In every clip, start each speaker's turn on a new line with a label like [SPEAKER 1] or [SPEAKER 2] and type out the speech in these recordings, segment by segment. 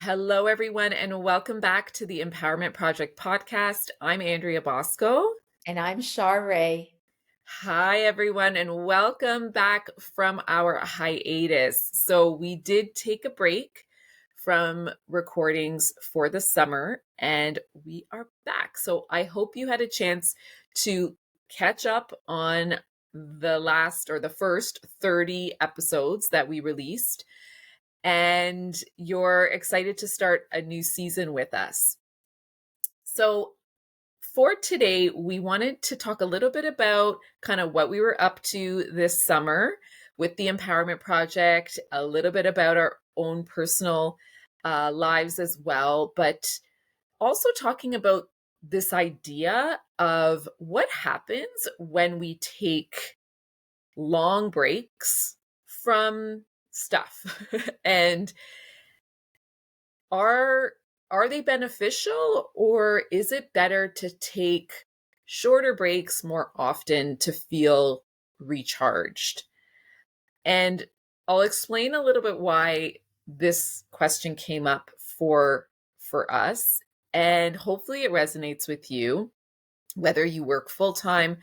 [SPEAKER 1] Hello, everyone, and welcome back to the Empowerment Project podcast. I'm Andrea Bosco.
[SPEAKER 2] And I'm Shar.
[SPEAKER 1] Hi, everyone, and welcome back from our hiatus. So, we did take a break from recordings for the summer, and we are back. So, I hope you had a chance to catch up on the first 30 episodes that we released, and you're excited to start a new season with us. So, for today, we wanted to talk a little bit about kind of what we were up to this summer with the Empowerment Project, a little bit about our own personal lives as well, but also talking about this idea of what happens when we take long breaks from stuff and are are they beneficial, or is it better to take shorter breaks more often to feel recharged? And I'll explain a little bit why this question came up for us, and hopefully it resonates with you, whether you work full time,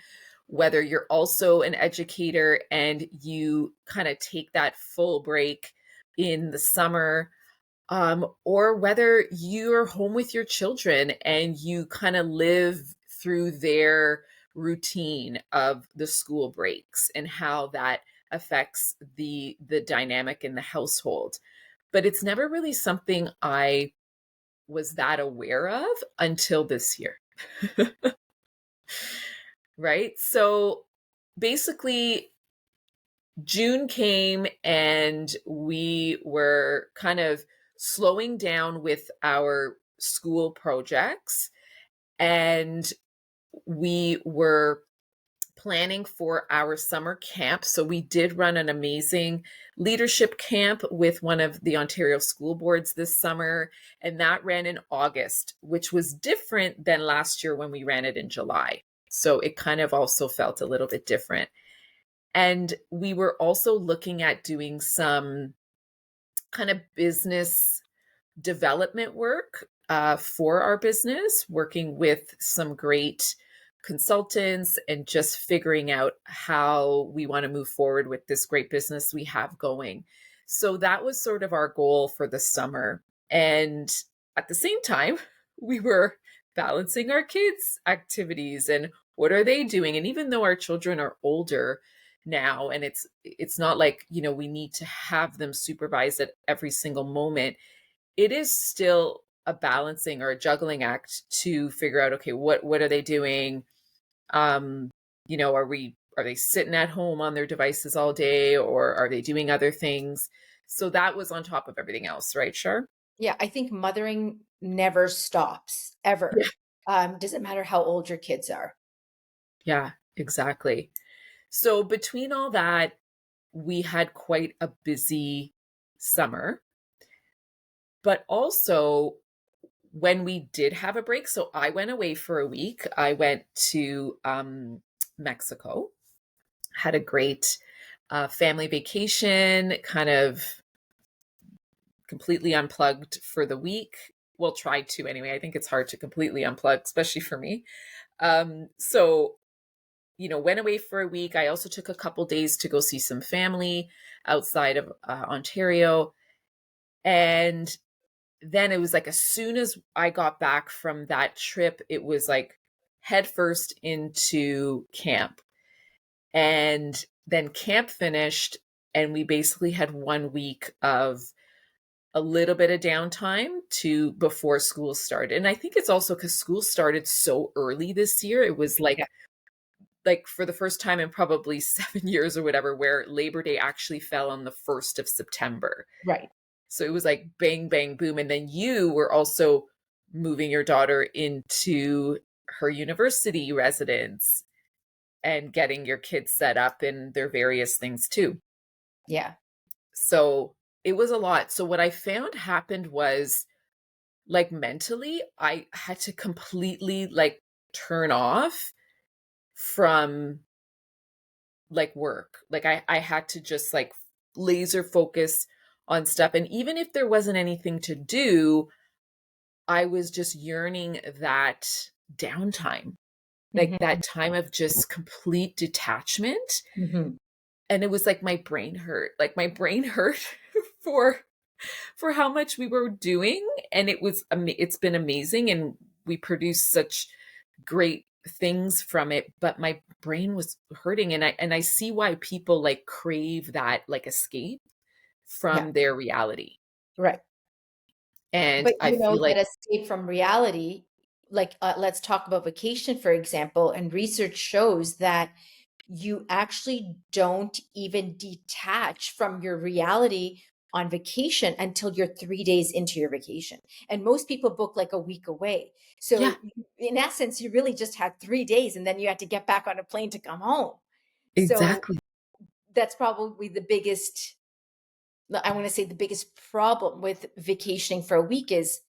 [SPEAKER 1] whether you're also an educator and you kind of take that full break in the summer, or whether you're home with your children and you kind of live through their routine of the school breaks and how that affects the dynamic in the household. But it's never really something I was that aware of until this year. Right? So basically, June came and we were kind of slowing down with our school projects, and we were planning for our summer camp. So we did run an amazing leadership camp with one of the Ontario school boards this summer, and that ran in August, which was different than last year when we ran it in July. So it kind of also felt a little bit different. And we were also looking at doing some kind of business development work for our business, working with some great consultants and just figuring out how we want to move forward with this great business we have going. So that was sort of our goal for the summer. And at the same time, we were balancing our kids' activities and what are they doing. And even though our children are older now, and it's not like, we need to have them supervised at every single moment, it is still a balancing or a juggling act to figure out, okay, what are they doing? Um, are they sitting at home on their devices all day, or are they doing other things? So that was on top of everything else, right, Shar?
[SPEAKER 2] Yeah, I think mothering never stops,
[SPEAKER 1] Yeah.
[SPEAKER 2] ever. Doesn't matter how old your kids are.
[SPEAKER 1] Yeah, exactly. So between all that, we had quite a busy summer, but also when we did have a break, so I went away for a week. I went to Mexico, had a great family vacation, kind of completely unplugged for the week. Well, tried to anyway. I think it's hard to completely unplug, especially for me. So, went away for a week. I also took a couple days to go see some family outside of Ontario. And then it was like, as soon as I got back from that trip, it was like headfirst into camp. And then camp finished, and we basically had 1 week of a little bit of downtime to before school started. And I think it's also because school started so early this year. It was
[SPEAKER 2] Yeah,
[SPEAKER 1] like for the first time in probably 7 years or whatever, where Labor Day actually fell on the 1st of September.
[SPEAKER 2] right.
[SPEAKER 1] So it was like bang, bang, boom. And then you were also moving your daughter into her university residence and getting your kids set up in their various things too.
[SPEAKER 2] Yeah.
[SPEAKER 1] So it was a lot. So what I found happened was, like, mentally, I had to completely, like, turn off from like work. Like I had to just like laser focus on stuff. And even if there wasn't anything to do, I was just yearning that downtime, like
[SPEAKER 2] Mhm.
[SPEAKER 1] that time of just complete detachment.
[SPEAKER 2] Mhm.
[SPEAKER 1] And it was like my brain hurt. Like my brain hurt for for how much we were doing, and it's been amazing, and we produced such great things from it, but my brain was hurting, and I see why people like crave that like escape
[SPEAKER 2] Yeah,
[SPEAKER 1] from their reality.
[SPEAKER 2] right.
[SPEAKER 1] And
[SPEAKER 2] But
[SPEAKER 1] I
[SPEAKER 2] you know
[SPEAKER 1] feel
[SPEAKER 2] that
[SPEAKER 1] like
[SPEAKER 2] escape from reality, like let's talk about vacation, for example, and research shows that you actually don't even detach from your reality on vacation until you're 3 days into your vacation. And most people book like a week away.
[SPEAKER 1] yeah,
[SPEAKER 2] So in essence, you really just had 3 days and then you had to get back on a plane to come home. So
[SPEAKER 1] exactly,
[SPEAKER 2] that's probably the biggest, I want to say the biggest problem with vacationing for a week is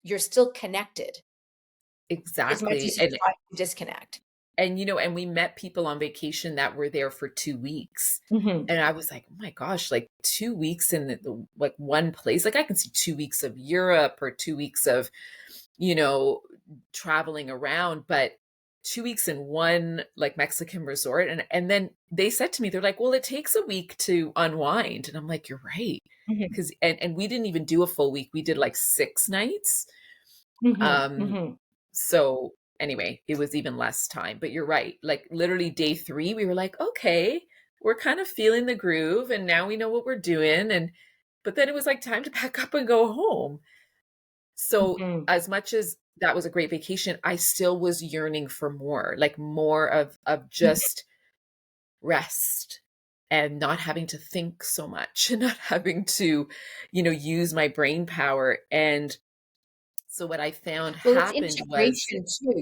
[SPEAKER 2] you're still connected as much
[SPEAKER 1] exactly.
[SPEAKER 2] as you try to disconnect.
[SPEAKER 1] And and we met people on vacation that were there for 2 weeks.
[SPEAKER 2] Hmm.
[SPEAKER 1] And I was like, oh my gosh, like 2 weeks in like one place. Like I can see 2 weeks of Europe or 2 weeks of, you know, traveling around, but 2 weeks in one like Mexican resort. And then they said to me, they're like, well, it takes a week to unwind. And I'm like, you're right.
[SPEAKER 2] Hmm.
[SPEAKER 1] And we didn't even do a full week. We did like 6 nights.
[SPEAKER 2] Hmm.
[SPEAKER 1] Um,
[SPEAKER 2] Hmm.
[SPEAKER 1] so anyway, it was even less time, but you're right. Like literally day 3, we were like, okay, we're kind of feeling the groove and now we know what we're doing. And but then it was like time to pack up and go home. So
[SPEAKER 2] Hmm.
[SPEAKER 1] as much as that was a great vacation, I still was yearning for more, like more of just rest and not having to think so much and not having to, use my brain power. And so what I found
[SPEAKER 2] Well, it's
[SPEAKER 1] happened was,
[SPEAKER 2] integration too.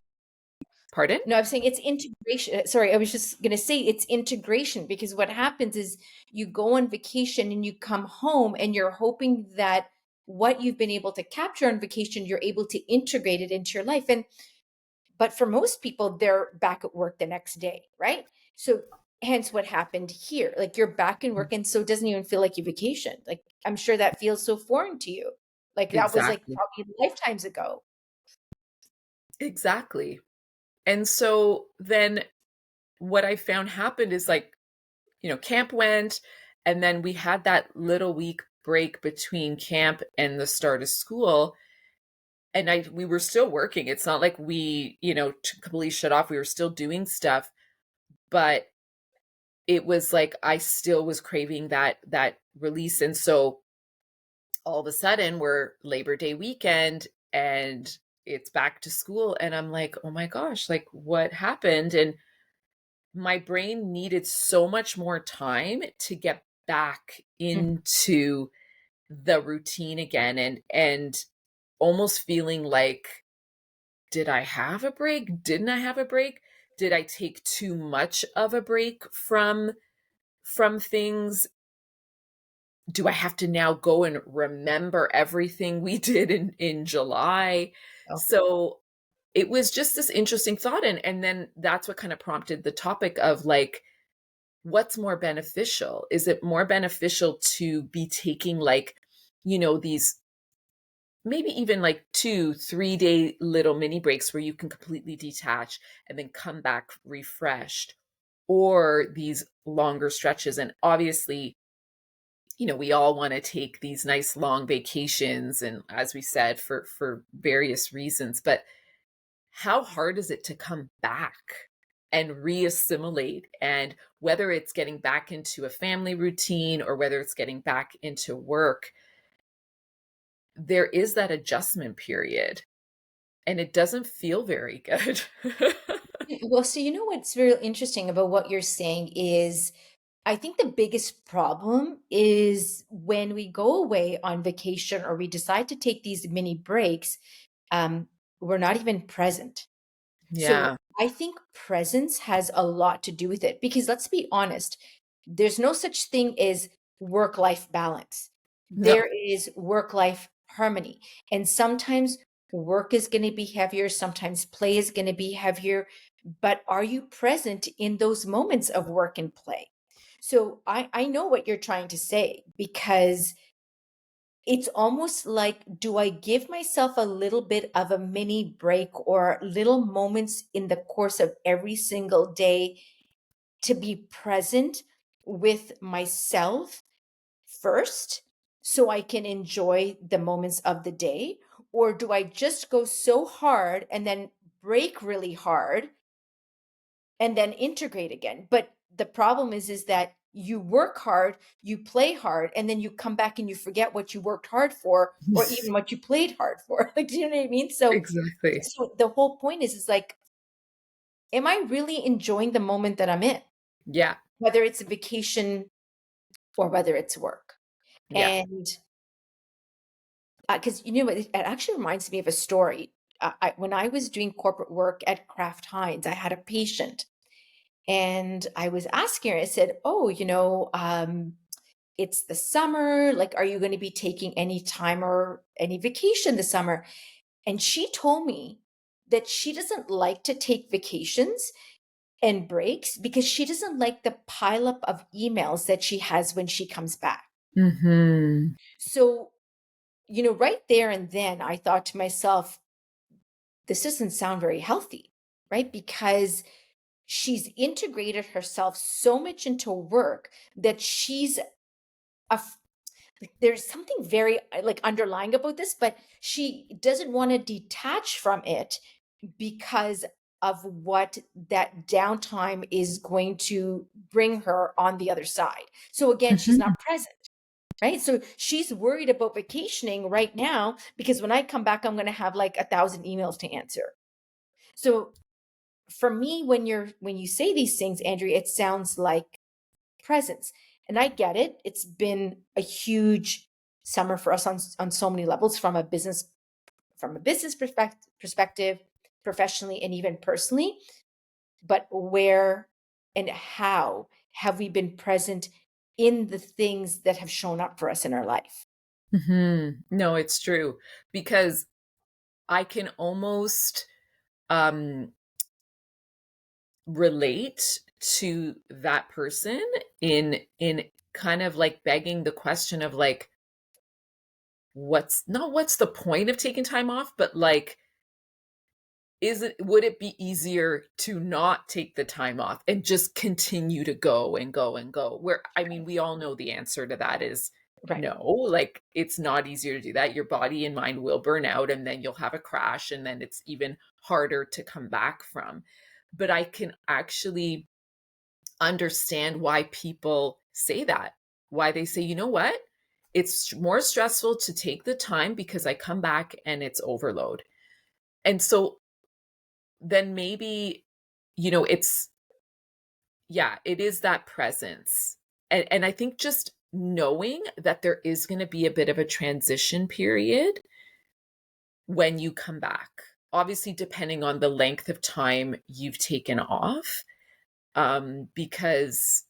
[SPEAKER 1] pardon?
[SPEAKER 2] No, I'm saying it's integration. Sorry, I was just going to say it's integration because what happens is you go on vacation and you come home and you're hoping that what you've been able to capture on vacation, you're able to integrate it into your life. And but for most people, they're back at work the next day, right? So hence what happened here. Like you're back in work and so it doesn't even feel like you vacationed. Like I'm sure that feels so foreign to you. Like that was like
[SPEAKER 1] Exactly.
[SPEAKER 2] probably lifetimes ago.
[SPEAKER 1] Exactly. And so then what I found happened is like, camp went, and then we had that little week break between camp and the start of school. And we were still working. It's not like we, completely shut off. We were still doing stuff, but it was like I still was craving that release. And so all of a sudden we're Labor Day weekend and it's back to school. And I'm like, oh my gosh, like what happened? And my brain needed so much more time to get back
[SPEAKER 2] Mhm.
[SPEAKER 1] into the routine again, and almost feeling like, did I have a break? Didn't I have a break? Did I take too much of a break from things? Do I have to now go and remember everything we did in July?
[SPEAKER 2] Oh.
[SPEAKER 1] So it was just this interesting thought, and then that's what kind of prompted the topic of like, what's more beneficial? Is it more beneficial to be taking like, these maybe even like 2 3 day little mini breaks where you can completely detach and then come back refreshed, or these longer stretches? And obviously, we all want to take these nice long vacations, and as we said, for various reasons, but how hard is it to come back and reassimilate? And whether it's getting back into a family routine or whether it's getting back into work, there is that adjustment period, and it doesn't feel very good.
[SPEAKER 2] Well, so you know what's very interesting about what you're saying is I think the biggest problem is when we go away on vacation or we decide to take these mini breaks, um, we're not even present. So
[SPEAKER 1] Yeah.
[SPEAKER 2] I think presence has a lot to do with it because let's be honest, there's no such thing as work life balance. There
[SPEAKER 1] No.
[SPEAKER 2] is work life harmony. And sometimes Work is going to be heavier. Sometimes play is going to be heavier. But are you present in those moments of work and play? So I know what you're trying to say, because it's almost like, do I give myself a little bit of a mini break or little moments in the course of every single day to be present with myself first so I can enjoy the moments of the day? Or do I just go so hard and then break really hard and then integrate again? But the problem is that you work hard, you play hard, and then you come back and you forget what you worked hard for, or even what you played hard for. Like, do you know what I mean? So,
[SPEAKER 1] Exactly.
[SPEAKER 2] so the whole point is like, am I really enjoying the moment that I'm in,
[SPEAKER 1] Yeah.
[SPEAKER 2] whether it's a vacation or whether it's work?
[SPEAKER 1] Yeah.
[SPEAKER 2] And because you know what, it actually reminds me of a story. When I was doing corporate work at Kraft Heinz, I had a patient, and I was asking her. I said, "Oh, it's the summer. Like, are you going to be taking any time or any vacation this summer?" And she told me that she doesn't like to take vacations and breaks because she doesn't like the pileup of emails that she has when she comes back.
[SPEAKER 1] Hmm.
[SPEAKER 2] So, right there and then I thought to myself, this doesn't sound very healthy, right? Because she's integrated herself so much into work that she's like, there's something very like underlying about this, but she doesn't want to detach from it because of what that downtime is going to bring her on the other side. So again, she's
[SPEAKER 1] Hmm.
[SPEAKER 2] not present. Right. So she's worried about vacationing right now because when I come back, I'm going to have like 1,000 emails to answer. So for me, when you say these things, Andrea, it sounds like presence. And I get it. It's been a huge summer for us on so many levels, from a business perspective, professionally and even personally. But where and how have we been present in the things that have shown up for us in our life?
[SPEAKER 1] Hmm. No, it's true, because I can almost um relate to that person in kind of like begging the question of like, what's the point of taking time off, but like, would it be easier to not take the time off and just continue to go and go and go? Where, I mean, we all know the answer to that is
[SPEAKER 2] Right.
[SPEAKER 1] no. Like, it's not easier to do that. Your body and mind will burn out, and then you'll have a crash, and then it's even harder to come back from. But I can actually understand why people say that. Why they say, you know what? It's more stressful to take the time because I come back and it's overload. And so then maybe, it's, yeah, it is that presence. And I think just knowing that there is going to be a bit of a transition period when you come back, obviously, depending on the length of time you've taken off, because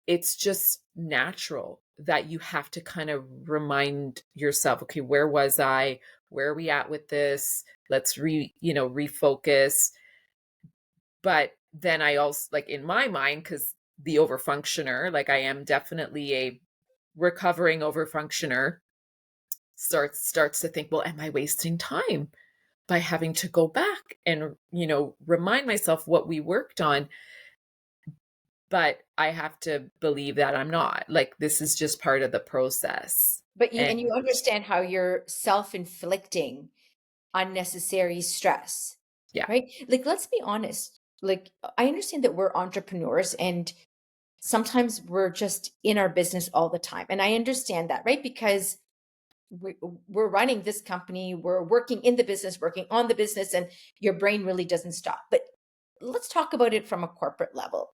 [SPEAKER 1] it's just natural that you have to kind of remind yourself, okay, where was I? Where are we at with this? Let's refocus. But then I also, like, in my mind, because the overfunctioner, like, I am definitely a recovering overfunctioner, starts to think, well, am I wasting time by having to go back and remind myself what we worked on? But I have to believe that I'm not. Like, this is just part of the process.
[SPEAKER 2] But you
[SPEAKER 1] And
[SPEAKER 2] understand how you're self-inflicting unnecessary stress,
[SPEAKER 1] yeah.
[SPEAKER 2] right? Like, let's be honest. Like, I understand that we're entrepreneurs and sometimes we're just in our business all the time. And I understand that, right? Because we- we're running this company, we're working in the business, working on the business, and your brain really doesn't stop. But let's talk about it from a corporate level.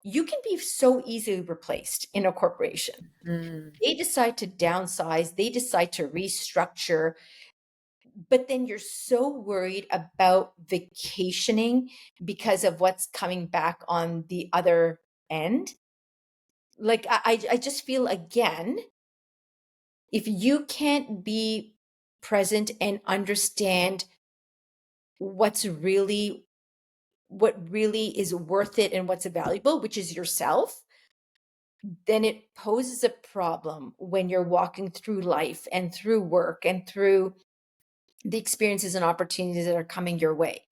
[SPEAKER 2] You can be so easily replaced in a corporation.
[SPEAKER 1] Mm,
[SPEAKER 2] They decide to downsize, they decide to restructure, but then you're so worried about vacationing because of what's coming back on the other end. Like, I just feel, again, if you can't be present and understand what's really what really is worth it and what's valuable, which is yourself, then it poses a problem when you're walking through life and through work and through the experiences and opportunities that are coming your way.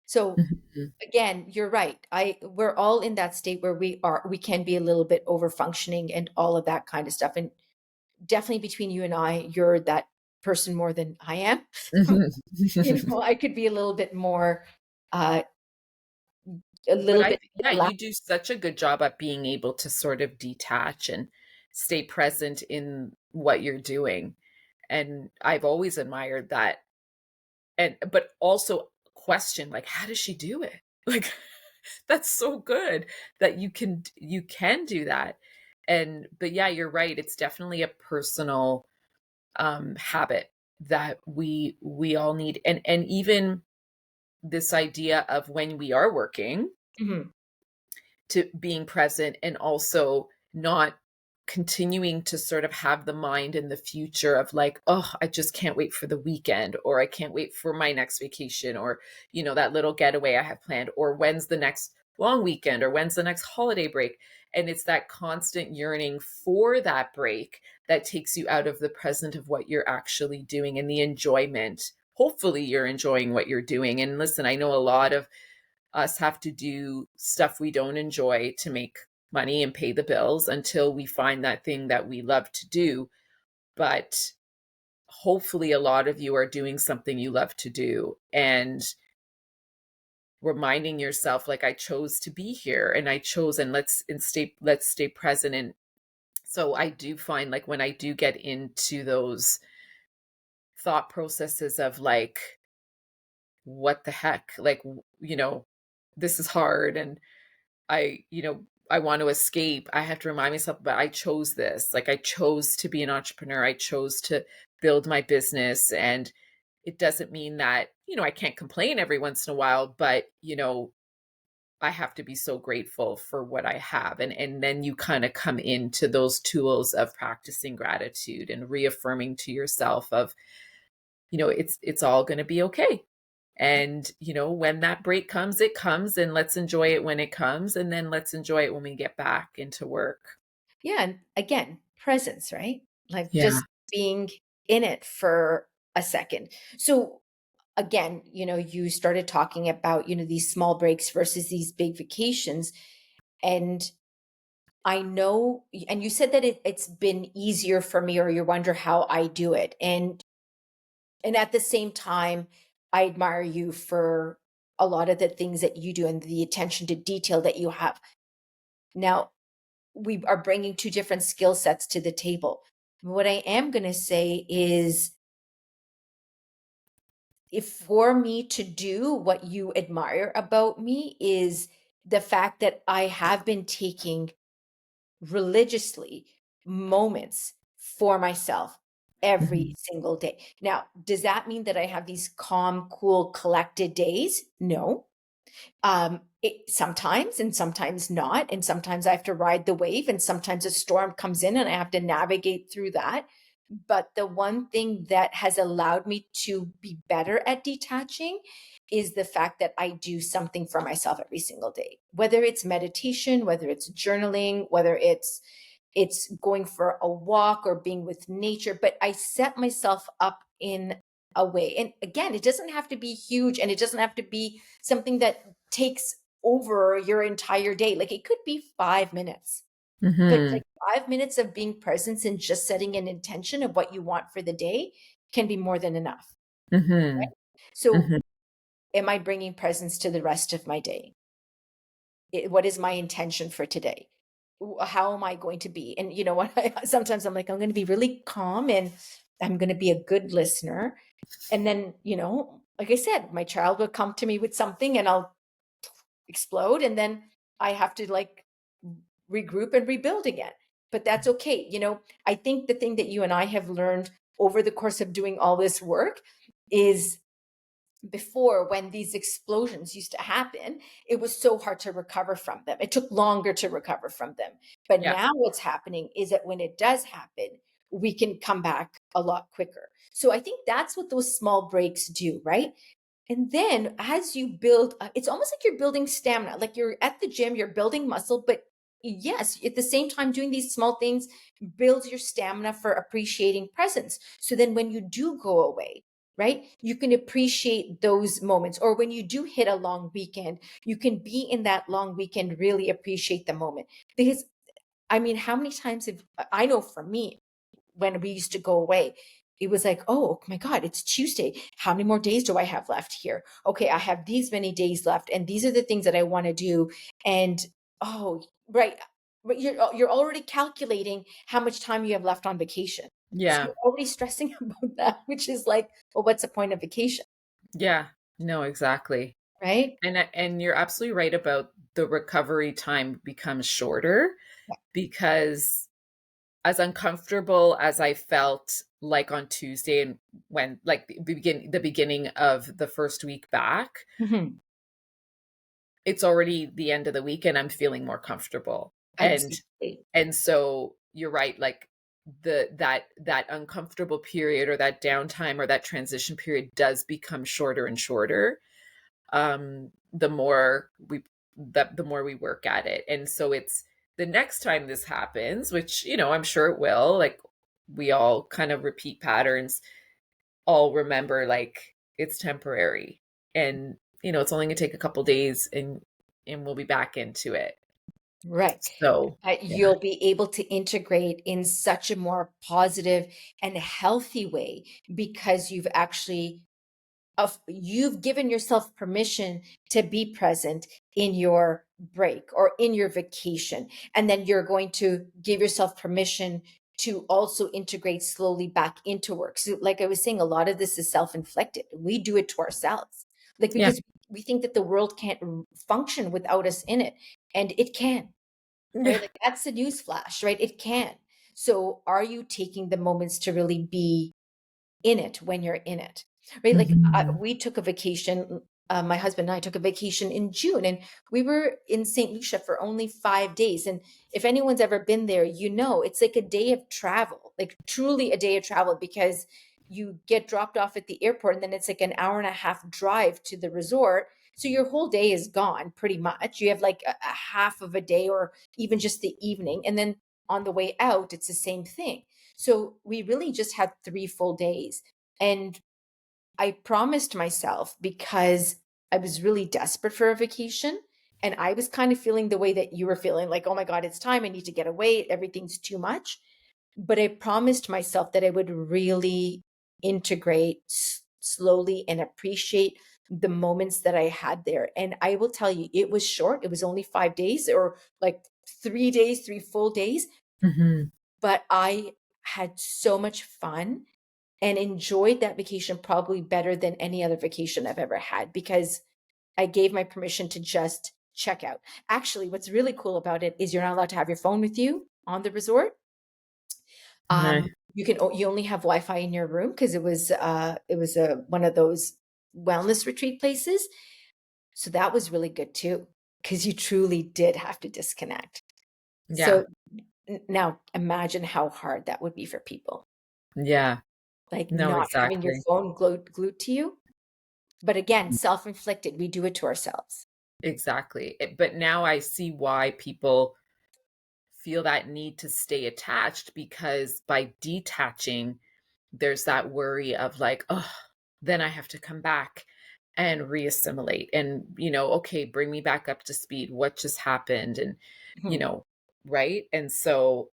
[SPEAKER 2] So
[SPEAKER 1] Mhm.
[SPEAKER 2] again, you're right. We're all in that state where we can be a little bit over functioning and all of that kind of stuff. And definitely between you and I, you're that person more than I am.
[SPEAKER 1] Mhm.
[SPEAKER 2] I could be a little bit more uh a
[SPEAKER 1] But
[SPEAKER 2] little bit
[SPEAKER 1] yeah,
[SPEAKER 2] more
[SPEAKER 1] you do such a good job at being able to sort of detach and stay present in what you're doing. And I've always admired that. And but also question, like, how does she do it? Like, that's so good that you can do that. And but yeah, you're right. It's definitely a personal habit that we all need. And even this idea of when we are working,
[SPEAKER 2] Mhm.
[SPEAKER 1] to being present and also not continuing to sort of have the mind in the future of like, oh, I just can't wait for the weekend, or I can't wait for my next vacation, or that little getaway I have planned, or when's the next long weekend, or when's the next holiday break. And it's that constant yearning for that break that takes you out of the present of what you're actually doing and the enjoyment. Hopefully you're enjoying what you're doing. And listen, I know a lot of us have to do stuff we don't enjoy to make money and pay the bills until we find that thing that we love to do. But hopefully, a lot of you are doing something you love to do and reminding yourself, like, I chose to be here and I chose, and let's stay present. And so I do find, like, when I do get into those thought processes of like, what the heck, like, this is hard, and I want to escape. I have to remind myself, but I chose this. Like, I chose to be an entrepreneur. I chose to build my business. And it doesn't mean that, I can't complain every once in a while, but, I have to be so grateful for what I have. And then you kind of come into those tools of practicing gratitude and reaffirming to yourself of, it's all going to be okay. And, when that break comes, it comes, and let's enjoy it when it comes. And then let's enjoy it when we get back into work.
[SPEAKER 2] Yeah, and again, presence, right? Like
[SPEAKER 1] Yeah.
[SPEAKER 2] just being in it for a second. So again, you started talking about, these small breaks versus these big vacations. And I know, and you said that it's been easier for me, or you wonder how I do it. And at the same time, I admire you for a lot of the things that you do and the attention to detail that you have. Now, we are bringing two different skill sets to the table. What I am going to say is, if for me to do what you admire about me is the fact that I have been taking religiously moments for myself every
[SPEAKER 1] Mhm.
[SPEAKER 2] single day. Now, does that mean that I have these calm, cool, collected days? No. Sometimes and sometimes not. And sometimes I have to ride the wave, and sometimes a storm comes in and I have to navigate through that. But the one thing that has allowed me to be better at detaching is the fact that I do something for myself every single day, whether it's meditation, whether it's journaling, whether it's going for a walk or being with nature, but I set myself up in a way. And again, it doesn't have to be huge, and it doesn't have to be something that takes over your entire day. Like, it could be 5 minutes, but like
[SPEAKER 1] Mhm.
[SPEAKER 2] 5 minutes of being present and just setting an intention of what you want for the day can be more than enough.
[SPEAKER 1] Mhm.
[SPEAKER 2] So,
[SPEAKER 1] Mhm.
[SPEAKER 2] am I bringing presence to the rest of my day? What is my intention for today? How am I going to be? And you know what? Sometimes I'm like, I'm going to be really calm and I'm going to be a good listener. And then, like I said, my child will come to me with something and I'll explode. And then I have to like regroup and rebuild again. But that's okay. I think the thing that you and I have learned over the course of doing all this work is, before, when these explosions used to happen, it was so hard to recover from them. It took longer to recover from them. But
[SPEAKER 1] Yeah.
[SPEAKER 2] now what's happening is that when it does happen, we can come back a lot quicker. So I think that's what those small breaks do, right? And then as you build, it's almost like you're building stamina. Like you're at the gym, you're building muscle, but yes, at the same time, doing these small things builds your stamina for appreciating presence. So then when you do go away, right, you can appreciate those moments. Or when you do hit a long weekend, you can be in that long weekend, really appreciate the moment. Because I mean, how many times have I know for me, when we used to go away, it was like, oh my God, it's Tuesday. How many more days do I have left here? Okay, I have these many days left, and these are the things that I want to do. And oh, right. But you're already calculating how much time you have left on vacation. So
[SPEAKER 1] Yeah.
[SPEAKER 2] you're already stressing about that, which is like, well, what's the point of vacation?
[SPEAKER 1] Yeah. No, exactly.
[SPEAKER 2] Right?
[SPEAKER 1] And you're absolutely right about the recovery time becomes shorter because as uncomfortable as I felt like on Tuesday and when like the beginning of the first week back,
[SPEAKER 2] Mhm.
[SPEAKER 1] it's already the end of the week and I'm feeling more comfortable.
[SPEAKER 2] Exactly.
[SPEAKER 1] And so you're right, like that uncomfortable period or that downtime or that transition period does become shorter and shorter. The more the more we work at it. And so it's the next time this happens, which, I'm sure it will, like we all kind of repeat patterns, all remember like it's temporary and it's only going to take a couple days and we'll be back into it.
[SPEAKER 2] Right.
[SPEAKER 1] So, yeah.
[SPEAKER 2] You'll be able to integrate in such a more positive and healthy way because you've given yourself permission to be present in your break or in your vacation, and then you're going to give yourself permission to also integrate slowly back into work. So like I was saying, a lot of this is self-inflicted. We do it to ourselves, like
[SPEAKER 1] Yeah.
[SPEAKER 2] because we think that the world can't function without us in it, and it can.
[SPEAKER 1] Yeah.
[SPEAKER 2] Right? Like that's the news flash, right? It can. So are you taking the moments to really be in it when you're in it? Right? Like
[SPEAKER 1] Mhm.
[SPEAKER 2] we took a vacation, my husband and I took a vacation in June, and we were in St. Lucia for only 5 days. And if anyone's ever been there, it's like a day of travel, like truly a day of travel, because you get dropped off at the airport and then it's like an hour and a half drive to the resort. So your whole day is gone pretty much. You have like a half of a day or even just the evening. And then on the way out, it's the same thing. So we really just had 3 full days. And I promised myself, because I was really desperate for a vacation. And I was kind of feeling the way that you were feeling, like, oh my God, it's time. I need to get away. Everything's too much. But I promised myself that I would really integrate slowly and appreciate the moments that I had there. And I will tell you, it was short. It was only 5 days, or like 3 days, 3 full days.
[SPEAKER 1] Mhm.
[SPEAKER 2] But I had so much fun and enjoyed that vacation probably better than any other vacation I've ever had, because I gave my permission to just check out. Actually, what's really cool about it is you're not allowed to have your phone with you on the resort.
[SPEAKER 1] No.
[SPEAKER 2] You only have Wi-Fi in your room, because it was a one of those wellness retreat places. So that was really good too, because you truly did have to disconnect.
[SPEAKER 1] Yeah.
[SPEAKER 2] So now imagine how hard that would be for people,
[SPEAKER 1] Yeah.
[SPEAKER 2] like
[SPEAKER 1] No,
[SPEAKER 2] not having your
[SPEAKER 1] exactly.
[SPEAKER 2] phone glued to you. But again, self-inflicted. We do it to ourselves.
[SPEAKER 1] Exactly. But now I see why people feel that need to stay attached because by detaching, there's that worry of like, oh, then I have to come back and reassimilate and, okay, bring me back up to speed. What just happened? And, you
[SPEAKER 2] Mhm.
[SPEAKER 1] know, right. And so,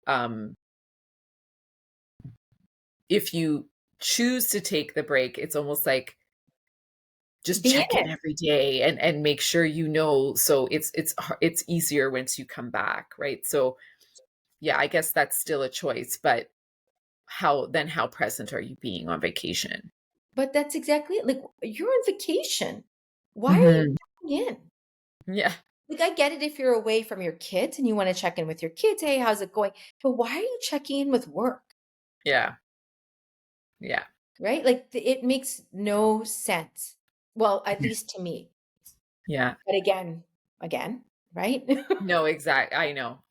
[SPEAKER 1] if you choose to take the break, it's almost like just
[SPEAKER 2] Be in
[SPEAKER 1] check in
[SPEAKER 2] it.
[SPEAKER 1] every day and make sure so it's easier once you come back, right? So yeah, I guess that's still a choice, but how present are you being on vacation?
[SPEAKER 2] But that's exactly it. Like, you're on vacation. Why are you
[SPEAKER 1] Mhm.
[SPEAKER 2] checking in?
[SPEAKER 1] Yeah.
[SPEAKER 2] Like, I get it if you're away from your kids and you want to check in with your kids. Hey, how's it going? But why are you checking in with work?
[SPEAKER 1] Yeah. Yeah.
[SPEAKER 2] Right? Like, it makes no sense. Well, at
[SPEAKER 1] Yeah.
[SPEAKER 2] least to me.
[SPEAKER 1] Yeah.
[SPEAKER 2] But again, right?
[SPEAKER 1] No, exact I know.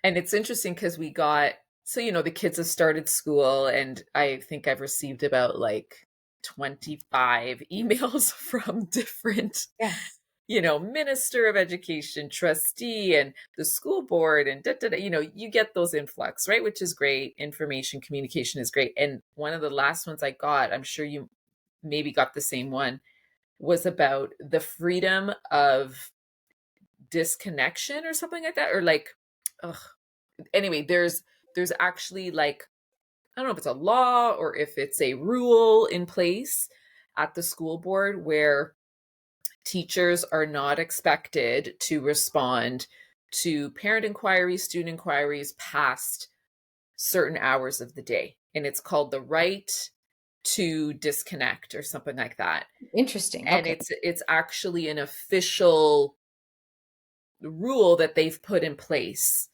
[SPEAKER 1] And it's interesting because we got So, the kids have started school, and I think I've received about like 25 emails from different,
[SPEAKER 2] Yes.
[SPEAKER 1] minister of education, trustee, and the school board, and da, da, da, you get those influx, right? Which is great. Information communication is great. And one of the last ones I got, I'm sure you maybe got the same one, was about the freedom of disconnection or something like that. Or like, ugh. Anyway, there's actually like, I don't know if it's a law or if it's a rule in place at the school board where teachers are not expected to respond to parent inquiries, student inquiries past certain hours of the day. And it's called the right to disconnect or something like that.
[SPEAKER 2] Interesting.
[SPEAKER 1] And
[SPEAKER 2] Okay.
[SPEAKER 1] it's actually an official rule that they've put in place.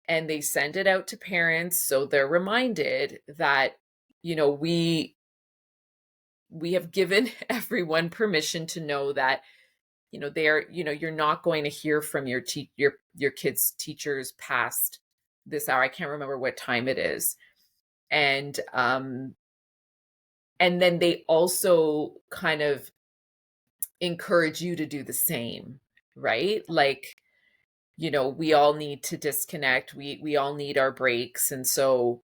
[SPEAKER 1] And they send it out to parents so they're reminded that, we have given everyone permission to know that, they're, you're not going to hear from your kids' teachers past this hour. I can't remember what time it is. And then they also kind of encourage you to do the same, right? Like, we all need to disconnect. We all need our breaks. And so,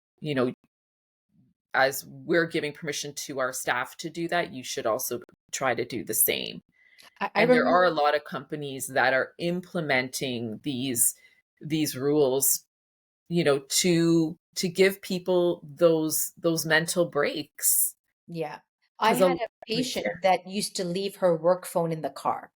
[SPEAKER 1] as we're giving permission to our staff to do that, you should also try to do the same.
[SPEAKER 2] I
[SPEAKER 1] And there
[SPEAKER 2] remember.
[SPEAKER 1] are a lot of companies that are implementing these rules, to give people those mental breaks,
[SPEAKER 2] Yeah. I
[SPEAKER 1] because
[SPEAKER 2] had
[SPEAKER 1] a
[SPEAKER 2] a
[SPEAKER 1] like,
[SPEAKER 2] patient
[SPEAKER 1] yeah.
[SPEAKER 2] that used to leave her work phone in the car.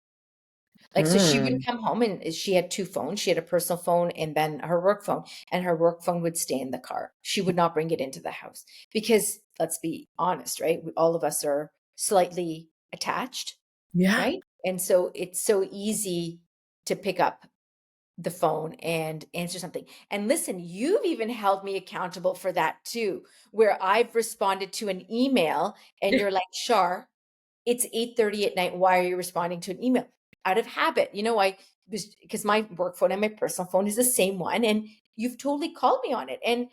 [SPEAKER 2] Like, so she would
[SPEAKER 1] Mm,
[SPEAKER 2] come home and she had two phones. She had a personal phone and then her work phone, and her work phone would stay in the car. She would not bring it into the house because, let's be honest, right? All of us are slightly attached,
[SPEAKER 1] yeah.
[SPEAKER 2] right? And so it's so easy to pick up the phone and answer something. And listen, you've even held me accountable for that too, where I've responded to an email and you're like, Shar, it's 8:30 at night. Why are you responding to an email? Out of habit. I was, because my work phone and my personal phone is the same one. And you've totally called me on it. And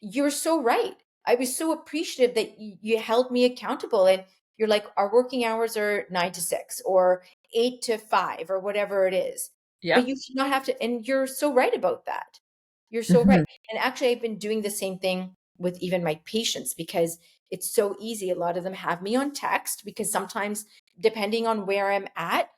[SPEAKER 2] you're so right. I was so appreciative that you held me accountable. And you're like, our working hours are 9 to 6 or 8 to 5 or whatever it is. But
[SPEAKER 1] Yep.
[SPEAKER 2] you should not have to. And you're so right about that. You're so right.
[SPEAKER 1] Mhm.
[SPEAKER 2] And actually, I've been doing the same thing with even my patients because it's so easy. A lot of them have me on text because sometimes, depending on where I'm at,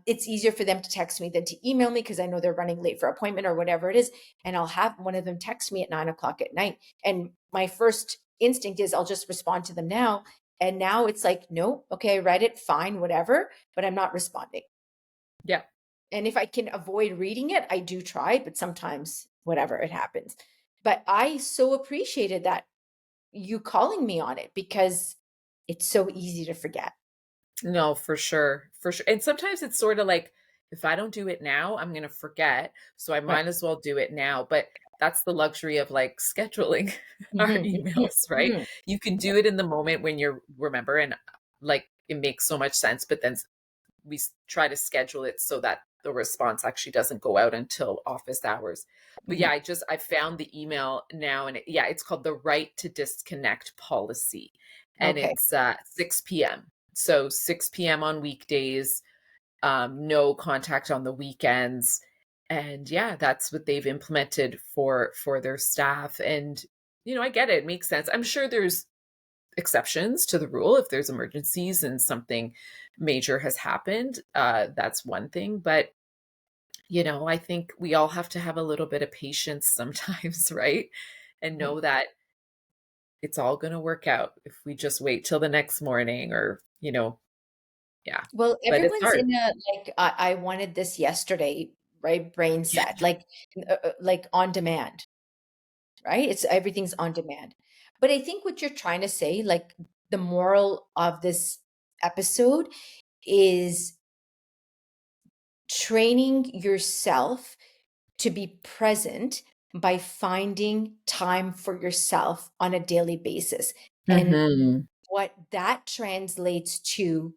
[SPEAKER 2] it's easier for them to text me than to email me because I know they're running late for appointment or whatever it is. And I'll have one of them text me at 9 o'clock at night. And my first instinct is I'll just respond to them now. And now it's like, no, okay, I read it, fine, whatever, but I'm not responding.
[SPEAKER 1] Yep.
[SPEAKER 2] And if I can avoid reading it, I do try, but sometimes whatever it happens. But I so appreciated that you calling me on it because it's so easy to forget.
[SPEAKER 1] No, for sure. For sure. And sometimes it's sort of like, if I don't do it now, I'm going to forget. So I
[SPEAKER 2] Right.
[SPEAKER 1] might as well do it now. But that's the luxury of like scheduling our
[SPEAKER 2] Mhm, mhm,
[SPEAKER 1] emails, right?
[SPEAKER 2] mhm.
[SPEAKER 1] You can
[SPEAKER 2] Yeah.
[SPEAKER 1] do it in the moment when you remember, and like it makes so much sense. But then we try to schedule it so that the response actually doesn't go out until office hours. But yeah,
[SPEAKER 2] Mhm.
[SPEAKER 1] I found the email now, and yeah, it's called the right to disconnect policy, and
[SPEAKER 2] Okay.
[SPEAKER 1] it's 6 p.m. So 6 p.m. on weekdays, no contact on the weekends, and yeah, that's what they've implemented for their staff. And I get it; it makes sense. I'm sure there's exceptions to the rule if there's emergencies and something major has happened. That's one thing, but I think we all have to have a little bit of patience sometimes, right? And
[SPEAKER 2] Mhm.
[SPEAKER 1] know that it's all going to work out if we just wait till the next morning, or yeah.
[SPEAKER 2] Well,
[SPEAKER 1] But it's
[SPEAKER 2] everyone's
[SPEAKER 1] hard.
[SPEAKER 2] in a like, I wanted this yesterday, right? Brain
[SPEAKER 1] Yeah.
[SPEAKER 2] set, like on demand, right? It's everything's on demand. But I think what you're trying to say, like the moral of this episode is training yourself to be present by finding time for yourself on a daily basis. And
[SPEAKER 1] Hmm.
[SPEAKER 2] what that translates to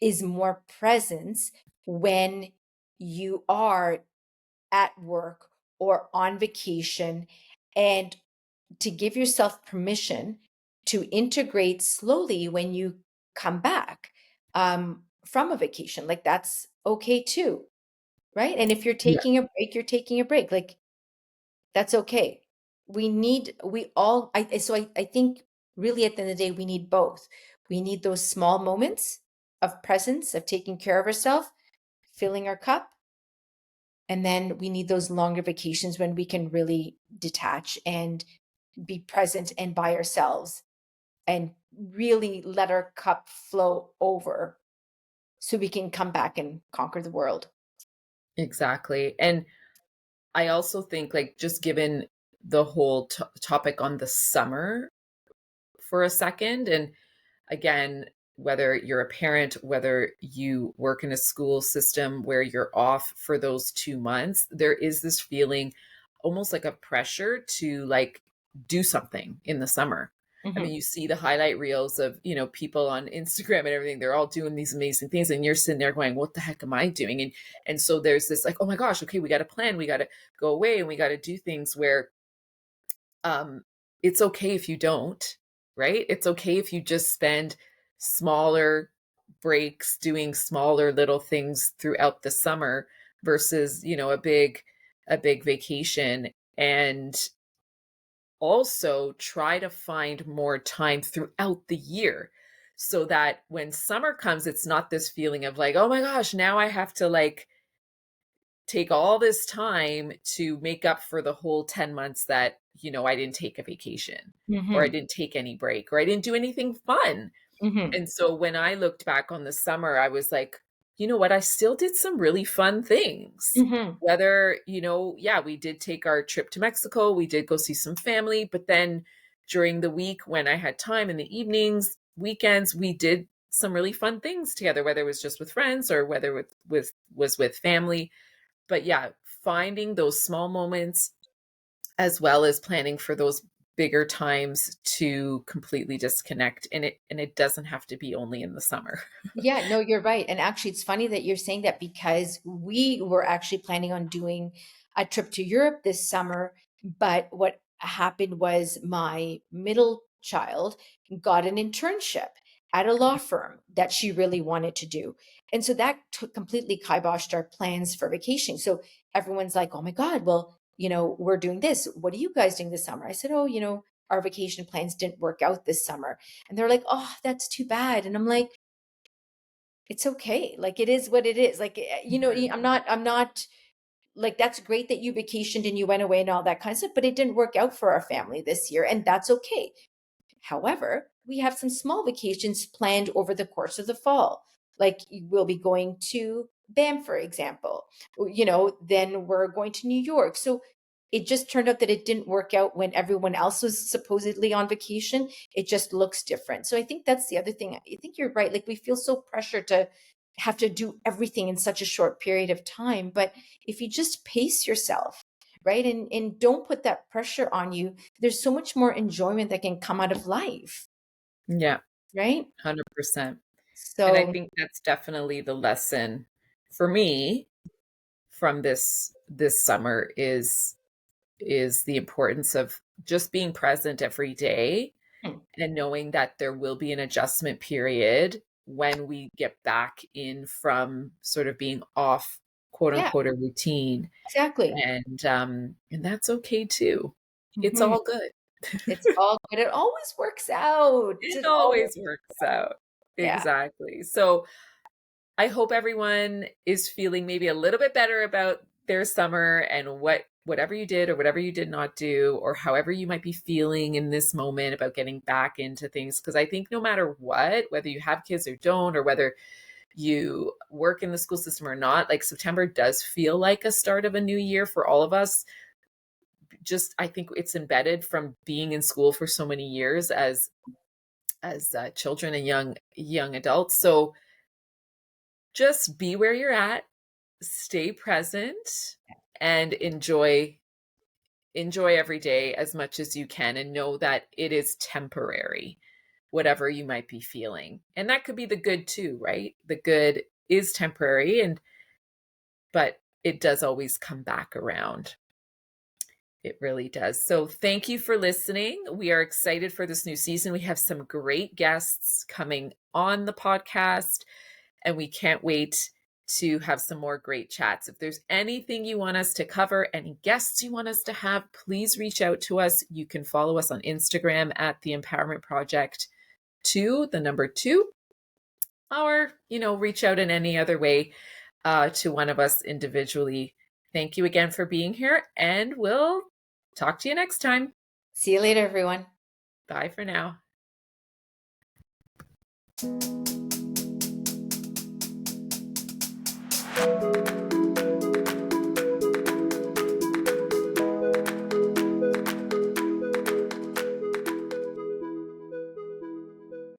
[SPEAKER 2] is more presence when you are at work or on vacation and to give yourself permission to integrate slowly when you come back from a vacation. Like that's okay too, right? And if you're
[SPEAKER 1] Yeah,
[SPEAKER 2] taking a break, you're taking a break. Like that's okay. We all, I think really at the end of the day, we need both. We need those small moments of presence, of taking care of ourselves, filling our cup. And then we need those longer vacations when we can really detach and be present and by ourselves and really let our cup flow over so we can come back and conquer the world.
[SPEAKER 1] exactly. And I also think, like, just given the whole topic on the summer for a second, and again, whether you're a parent, whether you work in a school system where you're off for those 2 months, there is this feeling almost like a pressure to like do something in the summer. I mean,
[SPEAKER 2] Hmm.
[SPEAKER 1] you see the highlight reels of, people on Instagram and everything, they're all doing these amazing things. And you're sitting there going, what the heck am I doing? And so there's this like, oh my gosh, okay, we got to plan, we got to go away and we got to do things where um, it's okay if you don't, right? It's okay if you just spend smaller breaks doing smaller little things throughout the summer versus, a big vacation. And also try to find more time throughout the year so that when summer comes, it's not this feeling of like, oh my gosh, now I have to like take all this time to make up for the whole 10 months that, I didn't take a vacation or I
[SPEAKER 2] Hmm.
[SPEAKER 1] didn't take any break or I didn't do anything fun.
[SPEAKER 2] Hmm.
[SPEAKER 1] And so when I looked back on the summer, I was like, you know what? I still did some really fun things.
[SPEAKER 2] Hmm.
[SPEAKER 1] Whether, yeah, we did take our trip to Mexico, we did go see some family, but then during the week when I had time in the evenings, weekends, we did some really fun things together, whether it was just with friends or whether with was with family. But yeah, finding those small moments as well as planning for those bigger times to completely disconnect, and it doesn't have to be only in the summer.
[SPEAKER 2] Yeah, no, you're right. And actually, it's funny that you're saying that because we were actually planning on doing a trip to Europe this summer. But what happened was my middle child got an internship at a law firm that she really wanted to do. And so that took completely kiboshed our plans for vacation. So everyone's like, oh my God, well, we're doing this. What are you guys doing this summer? I said, oh, our vacation plans didn't work out this summer. And they're like, oh, that's too bad. And I'm like, it's okay. Like it is what it is. Like
[SPEAKER 1] Mhm.
[SPEAKER 2] I'm not like that's great that you vacationed and you went away and all that kind of stuff, but it didn't work out for our family this year and that's okay. However, we have some small vacations planned over the course of the fall. Like we'll be going to BAM, for example. Then we're going to New York. So it just turned out that it didn't work out when everyone else was supposedly on vacation. It just looks different. So I think that's the other thing. I think you're right. Like we feel so pressured to have to do everything in such a short period of time. But if you just pace yourself, right? And don't put that pressure on you, there's so much more enjoyment that can come out of life,
[SPEAKER 1] Yeah,
[SPEAKER 2] right?
[SPEAKER 1] 100%. And I
[SPEAKER 2] So,
[SPEAKER 1] think that's definitely the lesson for me from this summer is the importance of just being present every day
[SPEAKER 2] hmm,
[SPEAKER 1] and knowing that there will be an adjustment period when we get back in from sort of being off, quote
[SPEAKER 2] yeah,
[SPEAKER 1] unquote, a routine.
[SPEAKER 2] exactly.
[SPEAKER 1] And that's okay too. It's
[SPEAKER 2] Hmm.
[SPEAKER 1] all good.
[SPEAKER 2] It's all good. It always works out.
[SPEAKER 1] It
[SPEAKER 2] It always
[SPEAKER 1] always
[SPEAKER 2] works
[SPEAKER 1] works
[SPEAKER 2] out.
[SPEAKER 1] out.
[SPEAKER 2] Yeah.
[SPEAKER 1] Exactly. So I hope everyone is feeling maybe a little bit better about their summer and whatever you did or whatever you did not do, or however you might be feeling in this moment about getting back into things. Because I think no matter what, whether you have kids or don't, or whether you work in the school system or not, like September does feel like a start of a new year for all of us. Just I think it's embedded from being in school for so many years as children and young adults. So just be where you're at, stay present, and enjoy every day as much as you can, and know that it is temporary, whatever you might be feeling. And that could be the good too, right? The good is temporary, and but it does always come back around. It really does. So thank you for listening. We are excited for this new season. We have some great guests coming on the podcast, and we can't wait to have some more great chats. If there's anything you want us to cover, any guests you want us to have, please reach out to us. You can follow us on Instagram at the Empowerment Project 2, the number 2, or, reach out in any other way to one of us individually. Thank you again for being here, and we'll talk to you next time.
[SPEAKER 2] See you later, everyone.
[SPEAKER 1] Bye for now.